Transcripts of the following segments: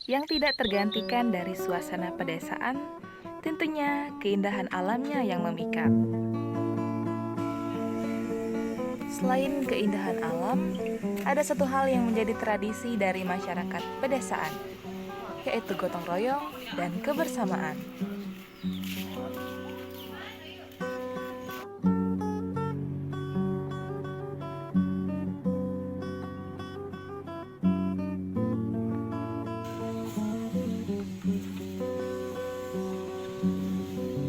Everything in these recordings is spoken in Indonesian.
Yang tidak tergantikan dari suasana pedesaan, tentunya keindahan alamnya yang memikat. Selain keindahan alam, ada satu hal yang menjadi tradisi dari masyarakat pedesaan, yaitu gotong royong dan kebersamaan.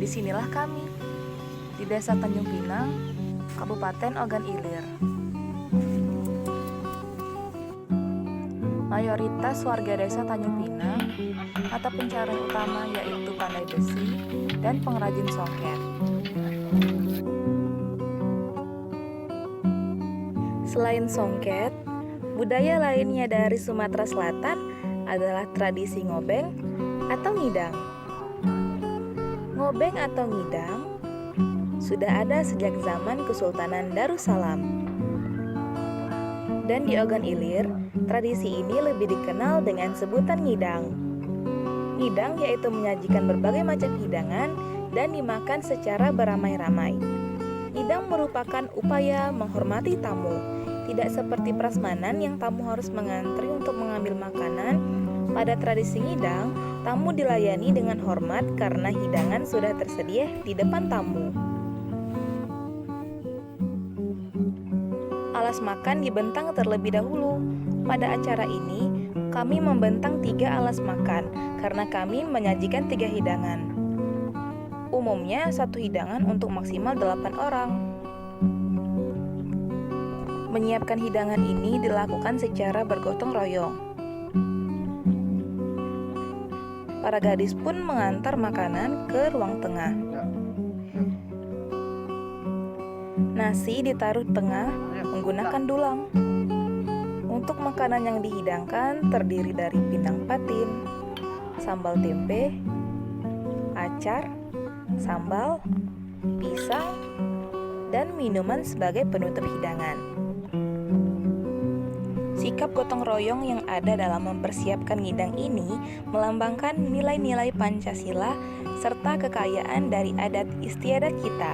Disinilah kami, di Desa Tanjung Pinang, Kabupaten Ogan Ilir. Mayoritas warga desa Tanjung Pinang, mata pencarian utama yaitu pandai besi dan pengrajin songket. Selain songket, budaya lainnya dari Sumatera Selatan adalah tradisi ngobeng atau ngidang. Ngobeng atau ngidang sudah ada sejak zaman Kesultanan Darussalam. Dan di Ogan Ilir, tradisi ini lebih dikenal dengan sebutan ngidang. Ngidang yaitu menyajikan berbagai macam hidangan dan dimakan secara beramai-ramai. Ngidang merupakan upaya menghormati tamu, tidak seperti prasmanan yang tamu harus mengantri untuk mengambil makanan. Pada tradisi ngidang, tamu dilayani dengan hormat karena hidangan sudah tersedia di depan tamu. Alas makan dibentang terlebih dahulu. Pada acara ini, kami membentang 3 alas makan karena kami menyajikan 3 hidangan. Umumnya satu hidangan untuk maksimal 8 orang. Menyiapkan hidangan ini dilakukan secara bergotong royong. Para gadis pun mengantar makanan ke ruang tengah. Nasi ditaruh tengah menggunakan dulang. Untuk makanan yang dihidangkan terdiri dari pindang patin, sambal tempe, acar, sambal, pisang, dan minuman sebagai penutup hidangan. Sikap gotong royong yang ada dalam mempersiapkan ngidang ini melambangkan nilai-nilai Pancasila serta kekayaan dari adat istiadat kita.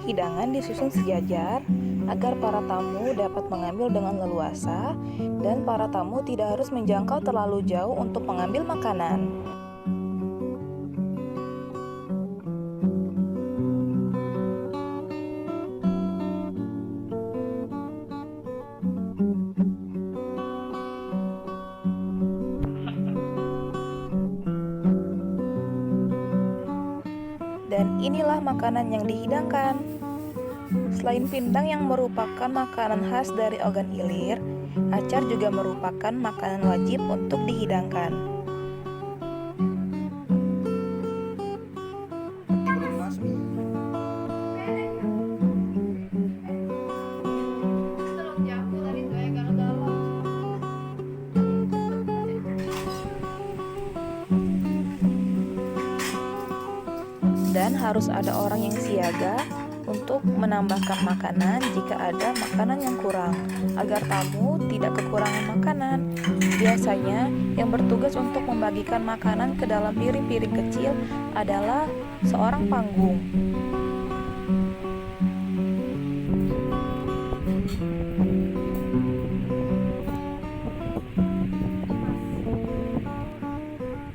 Hidangan disusun sejajar agar para tamu dapat mengambil dengan leluasa dan para tamu tidak harus menjangkau terlalu jauh untuk mengambil makanan. Dan inilah makanan yang dihidangkan. Selain pindang yang merupakan makanan khas dari Ogan Ilir, acar juga merupakan makanan wajib untuk dihidangkan. Dan harus ada orang yang siaga untuk menambahkan makanan jika ada makanan yang kurang, agar tamu tidak kekurangan makanan. Biasanya yang bertugas untuk membagikan makanan ke dalam piring-piring kecil adalah seorang panggung.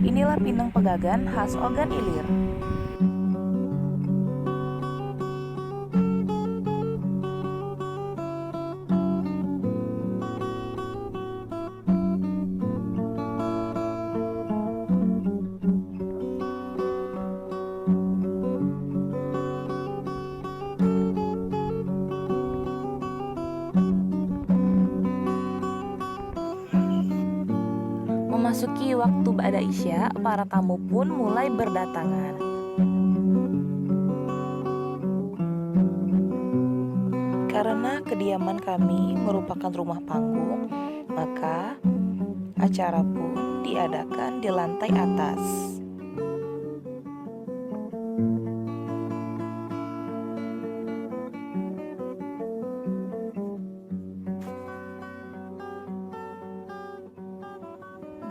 Inilah pindang pegagan khas Ogan Ilir. Memasuki waktu ba'da isya, para tamu pun mulai berdatangan. Karena kediaman kami merupakan rumah panggung, maka Acara pun diadakan di lantai atas.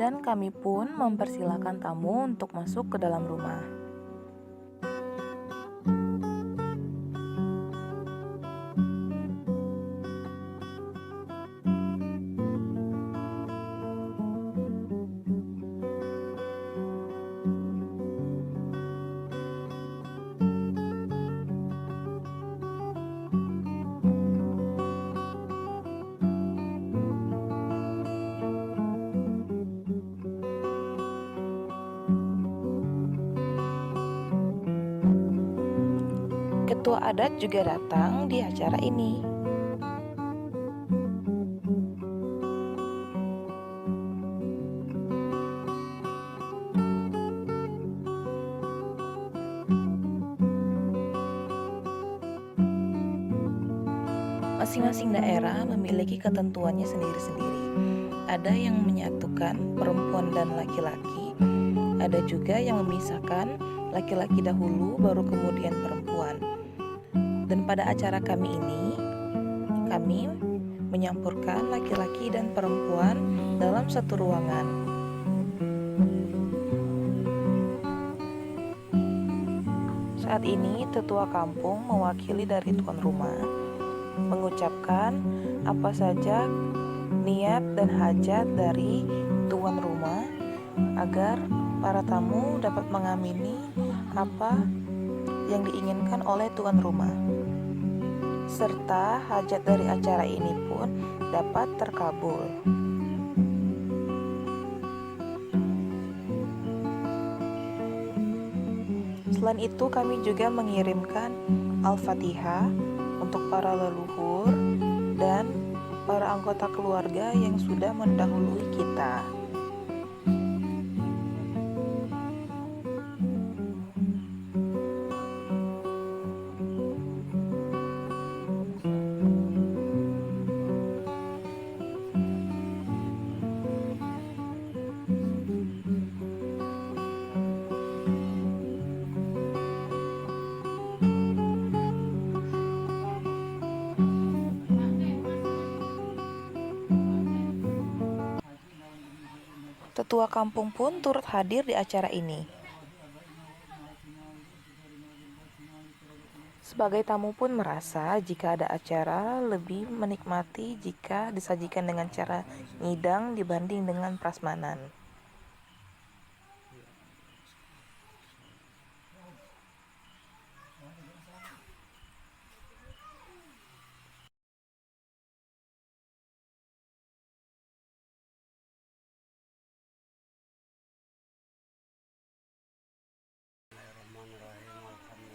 Dan kami pun mempersilahkan tamu untuk masuk ke dalam rumah. Ketua adat juga datang di acara ini. Masing-masing daerah memiliki ketentuannya sendiri-sendiri. Ada yang menyatukan perempuan dan laki-laki, ada juga yang memisahkan laki-laki dahulu baru kemudian perempuan. Dan pada acara kami ini, kami menyampurkan laki-laki dan perempuan dalam satu ruangan. Saat ini, tetua kampung mewakili dari tuan rumah mengucapkan apa saja niat dan hajat dari tuan rumah agar para tamu dapat mengamini apa yang diinginkan oleh tuan rumah, serta hajat dari acara ini pun dapat terkabul. Selain itu, kami juga mengirimkan Al-Fatihah untuk para leluhur dan para anggota keluarga yang sudah mendahului kita. Tetua kampung pun turut hadir di acara ini. Sebagai tamu pun merasa jika ada acara lebih menikmati jika disajikan dengan cara ngidang dibanding dengan prasmanan.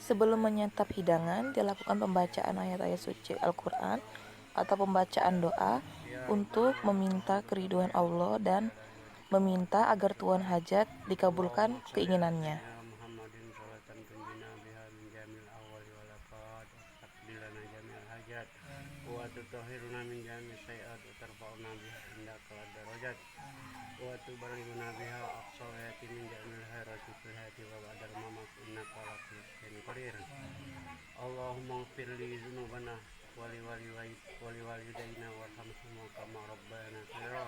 Sebelum menyantap hidangan, dilakukan pembacaan ayat-ayat suci Al-Quran atau pembacaan doa untuk meminta keridhaan Allah dan meminta agar Tuhan hajat dikabulkan keinginannya. Allahumma ighfir li dzunubana wa li walidayna warhamhum kama rabbayana shaghira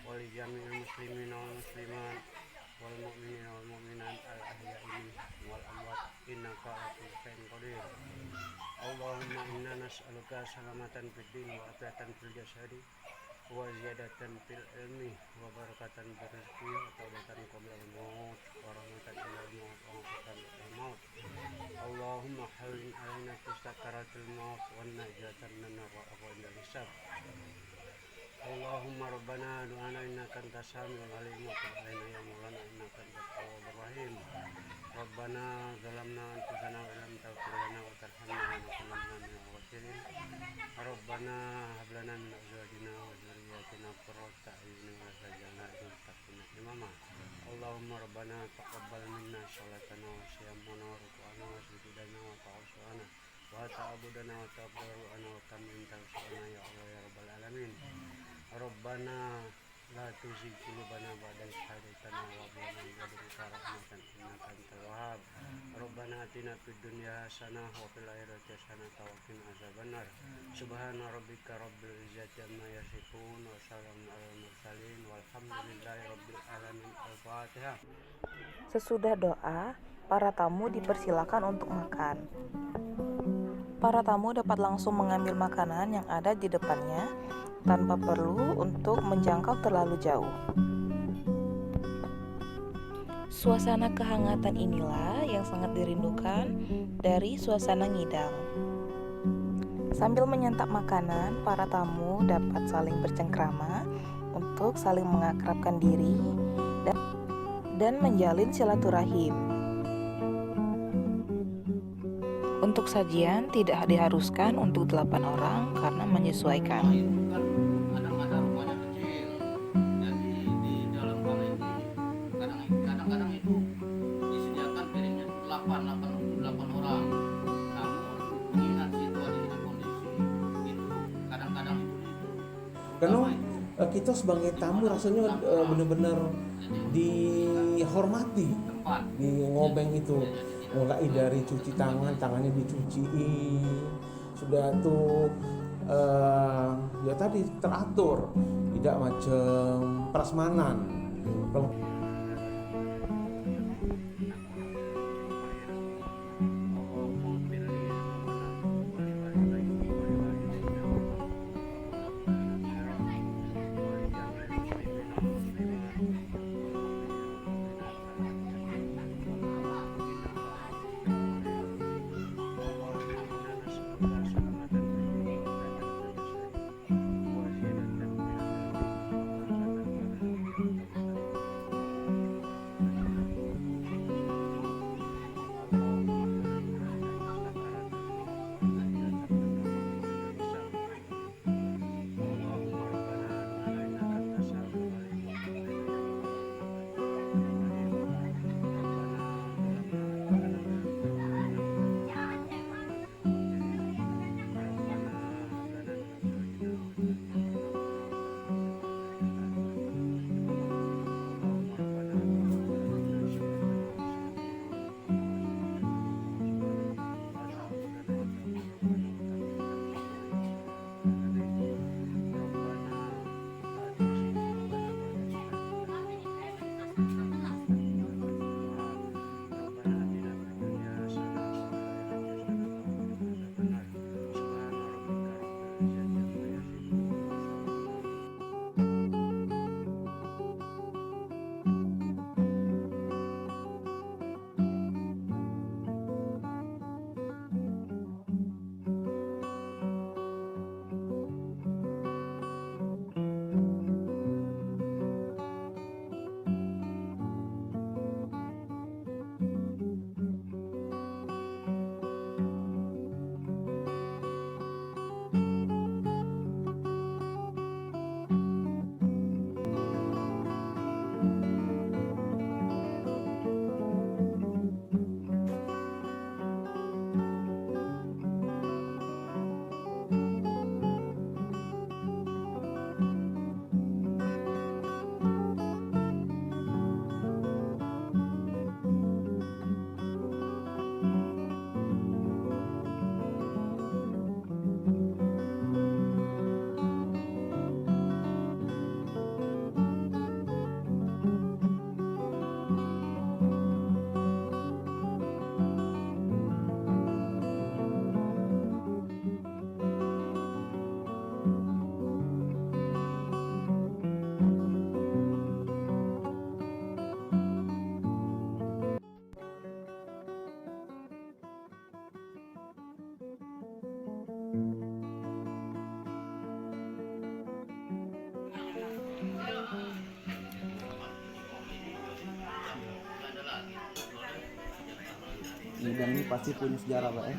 wa li jami'il muslimina wal muslimat wal mu'minina wal mu'minat al ahya'i wal amwat innaka ala kulli syai'in qadir. Allahumma inna nas'aluka salamatan fid din wa afiatan fil jasadi wa ziyadatan fil ilmi wa barakatan fil rizqi wa taubatan qabla al-maut wa rahmatan inda al-maut wa rahmatan al-maut. Allahumma hawwin alaina fi sakaratil maut wa najatan minar wa indal hisab. Allahumma rabbana du'ana innaka antas samiul alim wa tub alaina ya maulana innaka antat tawwabur rahim. Rabbana zalamna anfusana wa lam taghfir lana wa tarhamna lanakunanna minal khasirin. Rabbana hab lana min azwajina wa dhurriyyatina qurrata a'yunin waj'alna lil muttaqina imama. Allahumma rabbana taqabbal minna sholatana wa siyamana wa ruku'ana wa sujudana wa ta'awushana wa ta'abudana wa ta'abbaru'ana wa tammin tawsu'ana ya Allah ya rabbal alamin. Rabbana لا تزغ قلوبنا بعد إذ هديتنا وهب لنا من لدنك رحمة إنك أنت الوهاب ربنا آتنا في الدنيا حسنة وفي الآخرة حسنة وقنا عذاب النار سبحان ربك رب العزة عما يصفون وسلام على المرسلين والحمد لله رب العالمين. Al-Fatihah. Sesudah doa, para tamu dipersilakan untuk makan. Para tamu dapat langsung mengambil makanan yang ada di depannya tanpa perlu untuk menjangkau terlalu jauh. Suasana kehangatan inilah yang sangat dirindukan dari suasana ngidang. Sambil menyantap makanan, para tamu dapat saling bercengkrama untuk saling mengakrabkan diri dan menjalin silaturahim. Untuk sajian tidak diharuskan untuk 8 orang karena menyesuaikan. Ada rumahnya kecil, jadi di dalam hal ini kadang-kadang itu disediakan piringnya 8 orang. Namun mengingat situasi dan kondisi itu kadang-kadang itu Karena kita sebagai tamu rasanya benar-benar dihormati tempat di ngobeng itu, mulai dari cuci tangan, tangannya dicuciin, sudah tuh ya tadi teratur, tidak macam prasmanan. Kalau Ngidang ini pasti punya sejarah Pak ya.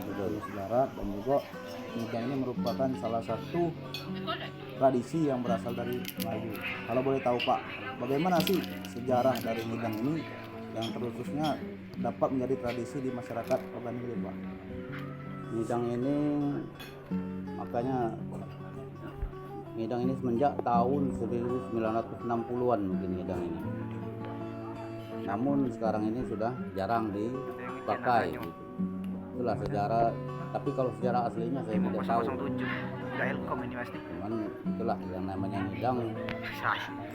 Punya sejarah dan juga ngidang ini merupakan salah satu tradisi yang berasal dari Melayu. Kalau boleh tahu Pak, bagaimana sih sejarah dari ngidang ini yang terkhususnya dapat menjadi tradisi di masyarakat Ogan Ilir Pak? Ngidang ini makanya ngidang ini semenjak tahun 1960-an mungkin ngidang ini. Namun sekarang ini sudah jarang dipakai gitu. Itulah sejarah, tapi kalau sejarah aslinya saya tidak tahu. Cuman itulah yang namanya ngidang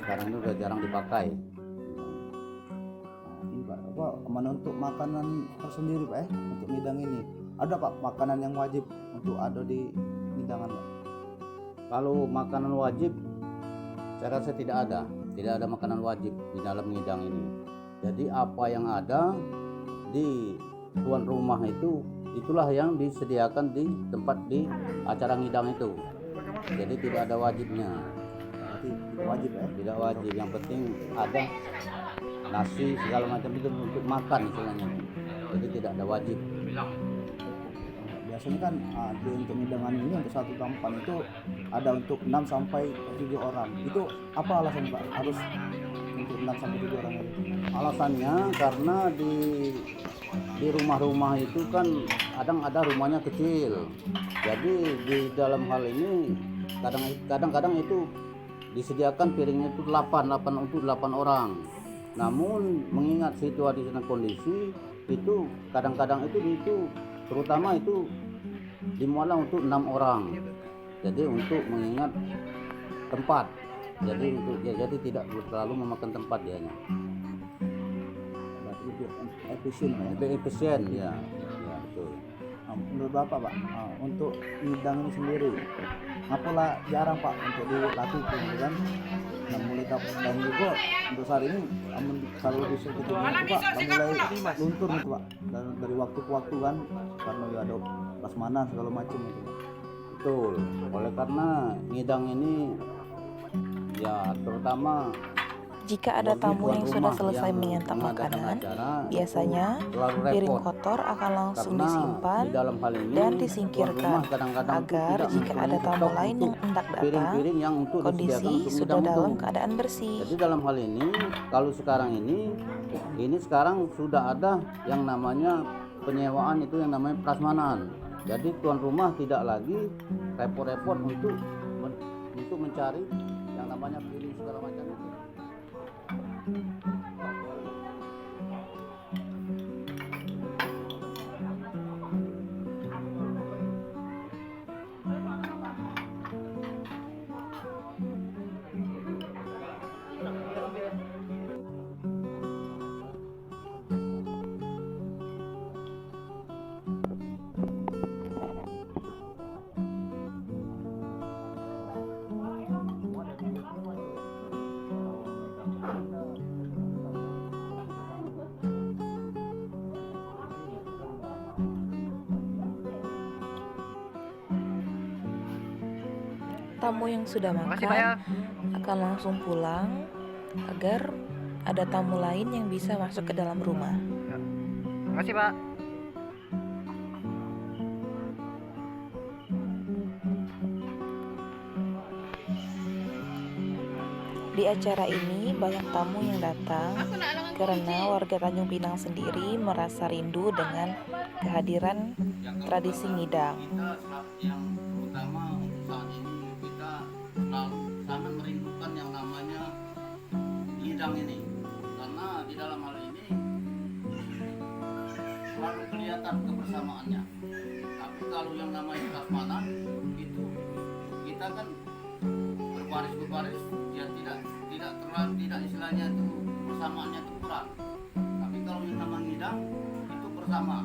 sekarang ini sudah jarang dipakai. Nah, ini Pak, apa untuk makanan tersendiri Pak untuk ngidang ini ada Pak makanan yang wajib untuk ada di hidangan Pak? Kalau makanan wajib saya rasa tidak ada makanan wajib di dalam ngidang ini. Jadi apa yang ada di tuan rumah itulah yang disediakan di tempat di acara ngidang itu. Jadi tidak ada wajibnya. Berarti tidak wajib Tidak wajib. Yang penting ada nasi segala macam itu untuk makan istilahnya. Jadi tidak ada wajib. Biasanya kan untuk hidangan ini untuk satu tampan itu ada untuk 6 sampai 7 orang. Itu apa alasan Pak harus untuk 6 sampai 7 orang itu? Alasannya karena di rumah-rumah itu kan ada rumahnya kecil. Jadi di dalam hal ini kadang-kadang itu disediakan piringnya itu 8 untuk 8 orang. Namun mengingat situasi dan kondisi itu kadang-kadang itu terutama itu dimuatlah untuk 6 orang. Jadi untuk mengingat tempat. Jadi tidak terlalu memakan tempat dianya. Berarti lebih efisien ya betul. Menurut Bapak Pak, untuk ngidang ini sendiri apalah jarang Pak untuk dilakukan kan? Nah, mulai dan juga untuk saat ini kalau disuruh itu Pak mulai luntur itu Pak dari waktu ke waktu kan karena ya ada prasmanan segala macam itu Pak. Betul. Oleh karena ngidang ini ya terutama Jika ada tamu yang sudah selesai menyantap makanan, biasanya piring kotor akan langsung disimpan dan disingkirkan agar jika ada tamu lain yang hendak datang, kondisi sudah dalam keadaan bersih. Jadi dalam hal ini, kalau sekarang ini sekarang sudah ada yang namanya penyewaan itu yang namanya prasmanan. Jadi tuan rumah tidak lagi repot-repot untuk mencari yang namanya piring segala macam itu. Tamu yang sudah makan akan langsung pulang agar ada tamu lain yang bisa masuk ke dalam rumah. Makasih Pak. Di acara ini banyak tamu yang datang karena warga Tanjung Pinang sendiri merasa rindu dengan kehadiran tradisi ngidang. Yang terutama untuk saat ini kita selalu sangat merindukan yang namanya ngidang ini, karena di dalam hal ini selalu kelihatan kebersamaannya. Tapi kalau yang namanya prasmanan itu kita kan berbaris ya tidak istilahnya itu persamaannya itu kurang. Tapi kalau yang namanya ngidang itu bersama.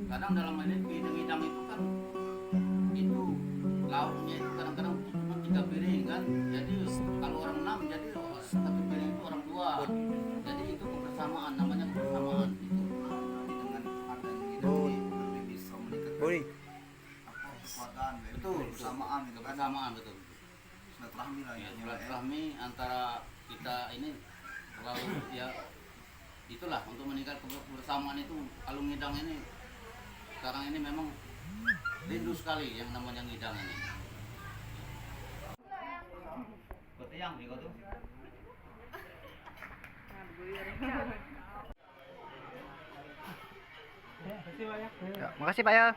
Kadang dalam hal ini ngidang itu kan itu lauknya itu kadang-kadang cuma 3 piring kan. Jadi kalau orang 6 jadi 1 piring itu orang 2. Jadi itu kebersamaan, namanya kebersamaan itu. Dengan adanya ngidang ini lebih bisa meningkatkan kekuatan, betul, kebersamaan gitu kan. Kebersamaan betul. Silaturahmi lah ya, silaturahmi antara kita ini selalu ya itulah untuk meningkat kebersamaan itu. Kalau ngidang ini sekarang ini memang rindu sekali yang namanya ngidang ini. Seperti yang di tuh. Ya, makasih Pak ya.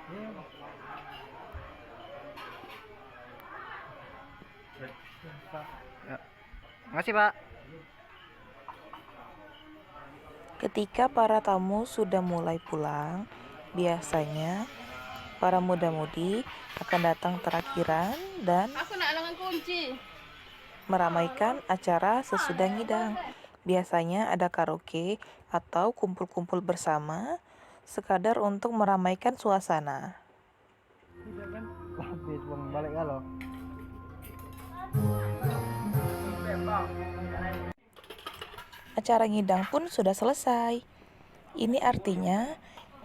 Makasih Pak. Ketika para tamu sudah mulai pulang, biasanya para muda-mudi akan datang terakhiran dan meramaikan acara sesudah ngidang. Biasanya ada karaoke atau kumpul-kumpul bersama, sekadar untuk meramaikan suasana. Habis bang balik kalau. Acara ngidang pun sudah selesai. Ini artinya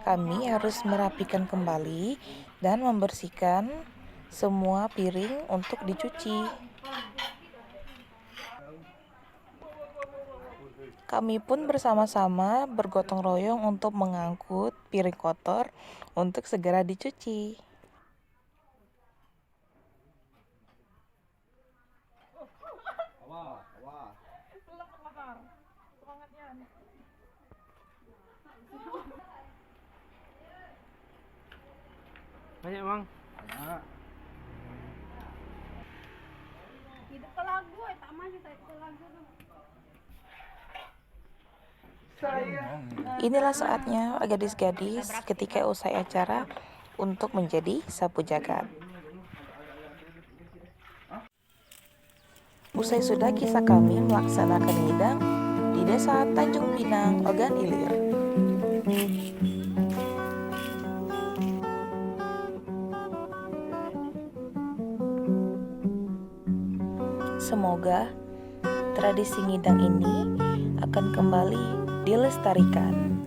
kami harus merapikan kembali dan membersihkan semua piring untuk dicuci. Kami pun bersama-sama bergotong royong untuk mengangkut piring kotor untuk segera dicuci. Banyak Bang. Inilah saatnya gadis-gadis ketika usai acara untuk menjadi sapu jagat. Usai sudah kisah kami melaksanakan ngidang di Desa Tanjung Pinang, Ogan Ilir. Semoga tradisi ngidang ini akan kembali dilestarikan.